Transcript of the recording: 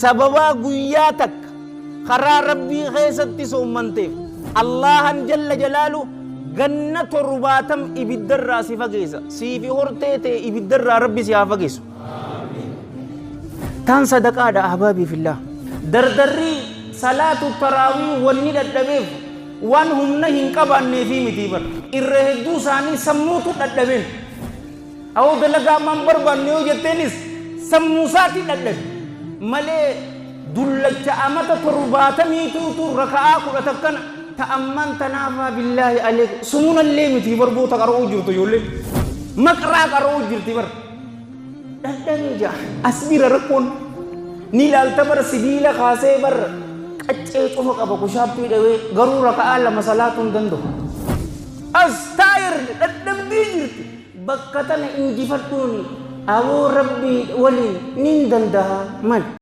sababa guyyaa takka karaa rabbii keessatti soommanteef Allahan jalla jalaalu ganna 70 ibiddarraa si fageessa siifi hortee ta'e ibiddarraa rabbi si haa fageessu. Taan sadaqaadha ahbaabii fillah. Dardarri salaatu taraawii wanni dadhabeef waan humna hin qabaanneefi miti bar irra hedduu isaanii sammuutu dadhabeen awoo dalagaa man barbaanne yoo jetteenis sammuu isaati dadhabe malee dullacha amata 70 raka'aa 10 kana ta'amman tanaafaa billaahi aleek sumunallee miti barboota qara'uu jirtu ijoollee maqraa qara'uu jirti bar dadhabee jaa as bira rakkoon ni ilaalta bar sibiila kaasee bar qaccee cufa qaba kushaappii dhawee garuu raka'aa lama salaatuun danda'u as taayir dadhabbii jirti bakka tana injifadhuun awoo rabbii waliin nin danda'a mal